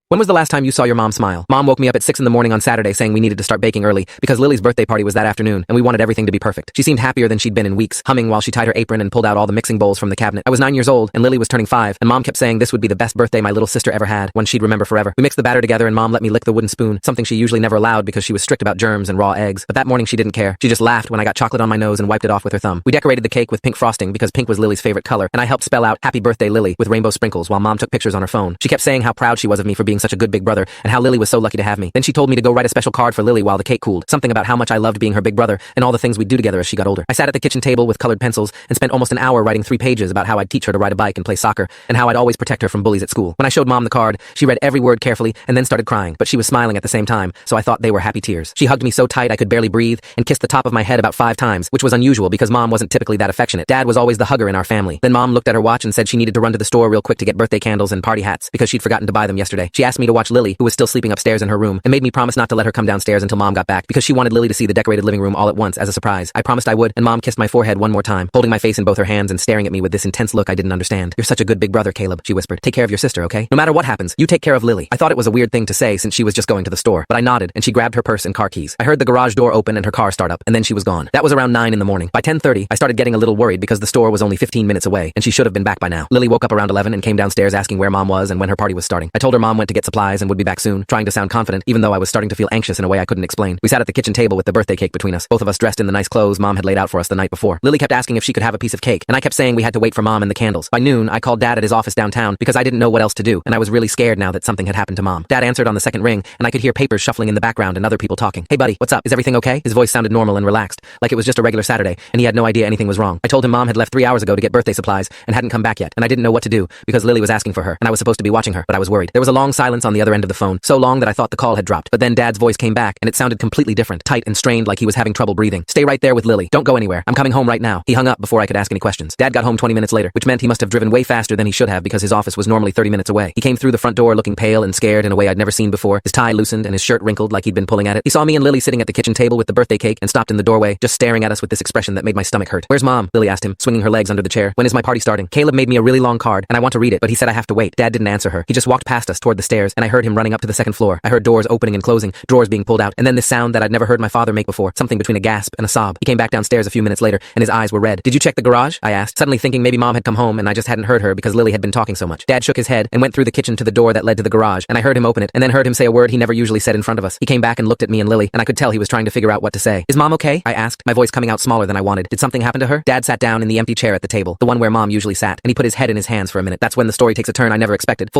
When was the last time you saw your mom smile? Mom woke me up at 6 in the morning on Saturday saying we needed to start baking early because Lily's birthday party was that afternoon and we wanted everything to be perfect. She seemed happier than she'd been in weeks, humming while she tied her apron and pulled out all the mixing bowls from the cabinet. I was 9 years old and Lily was turning 5, and Mom kept saying this would be the best birthday my little sister ever had, one she'd remember forever. We mixed the batter together and Mom let me lick the wooden spoon, something she usually never allowed because she was strict about germs and raw eggs. But that morning she didn't care. She just laughed when I got chocolate on my nose and wiped it off with her thumb. We decorated the cake with pink frosting because pink was Lily's favorite color, and I helped spell out Happy Birthday Lily with rainbow sprinkles while Mom took pictures on her phone. She kept saying how proud she was of me for being such a good big brother and how Lily was so lucky to have me. Then she told me to go write a special card for Lily while the cake cooled, something about how much I loved being her big brother and all the things we'd do together as she got older. I sat at the kitchen table with colored pencils and spent almost an hour writing 3 pages about how I'd teach her to ride a bike and play soccer and how I'd always protect her from bullies at school. When I showed Mom the card, she read every word carefully and then started crying, but she was smiling at the same time, so I thought they were happy tears. She hugged me so tight I could barely breathe and kissed the top of my head about 5 times, which was unusual because Mom wasn't typically that affectionate. Dad was always the hugger in our family. Then Mom looked at her watch and said she needed to run to the store real quick to get birthday candles and party hats because she'd forgotten to buy them yesterday. She asked me to watch Lily, who was still sleeping upstairs in her room, and made me promise not to let her come downstairs until Mom got back because she wanted Lily to see the decorated living room all at once as a surprise. I promised I would, and Mom kissed my forehead one more time, holding my face in both her hands and staring at me with this intense look I didn't understand. "You're such a good big brother, Caleb," she whispered. "Take care of your sister, okay? No matter what happens, you take care of Lily." I thought it was a weird thing to say since she was just going to the store, but I nodded and she grabbed her purse and car keys. I heard the garage door open and her car start up, and then she was gone. That was around 9 in the morning. By 10:30, I started getting a little worried because the store was only 15 minutes away and she should have been back by now. Lily woke up around 11 and came downstairs asking where Mom was and when her party was starting. I told her Mom went to get supplies and would be back soon, trying to sound confident even though I was starting to feel anxious in a way I couldn't explain. We sat at the kitchen table with the birthday cake between us, both of us dressed in the nice clothes Mom had laid out for us the night before. Lily kept asking if she could have a piece of cake, and I kept saying we had to wait for Mom and the candles. By noon, I called Dad at his office downtown because I didn't know what else to do, and I was really scared now that something had happened to Mom. Dad answered on the second ring, and I could hear papers shuffling in the background and other people talking. "Hey buddy, what's up? Is everything okay?" His voice sounded normal and relaxed, like it was just a regular Saturday, and he had no idea anything was wrong. I told him Mom had left 3 hours ago to get birthday supplies and hadn't come back yet, and I didn't know what to do because Lily was asking for her, and I was supposed to be watching her, but I was worried. There was a long silence on the other end of the phone, so long that I thought the call had dropped, but then Dad's voice came back, and it sounded completely different, tight and strained like he was having trouble breathing. "Stay right there with Lily. Don't go anywhere. I'm coming home right now." He hung up before I could ask any questions. Dad got home 20 minutes later, which meant he must have driven way faster than he should have because his office was normally 30 minutes away. He came through the front door looking pale and scared in a way I'd never seen before, his tie loosened and his shirt wrinkled like he'd been pulling at it. He saw me and Lily sitting at the kitchen table with the birthday cake and stopped in the doorway, just staring at us with this expression that made my stomach hurt. "Where's Mom?" Lily asked him, swinging her legs under the chair. "When is my party starting?" Caleb made me a really long card, and I want to read it, but he said I have to wait. Dad didn't answer her. He just walked past us toward the stairs, and I heard him running up to the second floor. I heard doors opening and closing, drawers being pulled out, and then this sound that I'd never heard my father make before, something between a gasp and a sob. He came back downstairs a few minutes later, and his eyes were red. "Did you check the garage?" I asked, suddenly thinking maybe Mom had come home and I just hadn't heard her because Lily had been talking so much. Dad shook his head and went through the kitchen to the door that led to the garage, and I heard him open it, and then heard him say a word he never usually said in front of us. He came back and looked at me and Lily, and I could tell he was trying to figure out what to say. "Is Mom okay?" I asked, my voice coming out smaller than I wanted. "Did something happen to her?" Dad sat down in the empty chair at the table, the one where Mom usually sat, and he put his head in his hands for a minute. That's when the story takes a turn I never expected. Full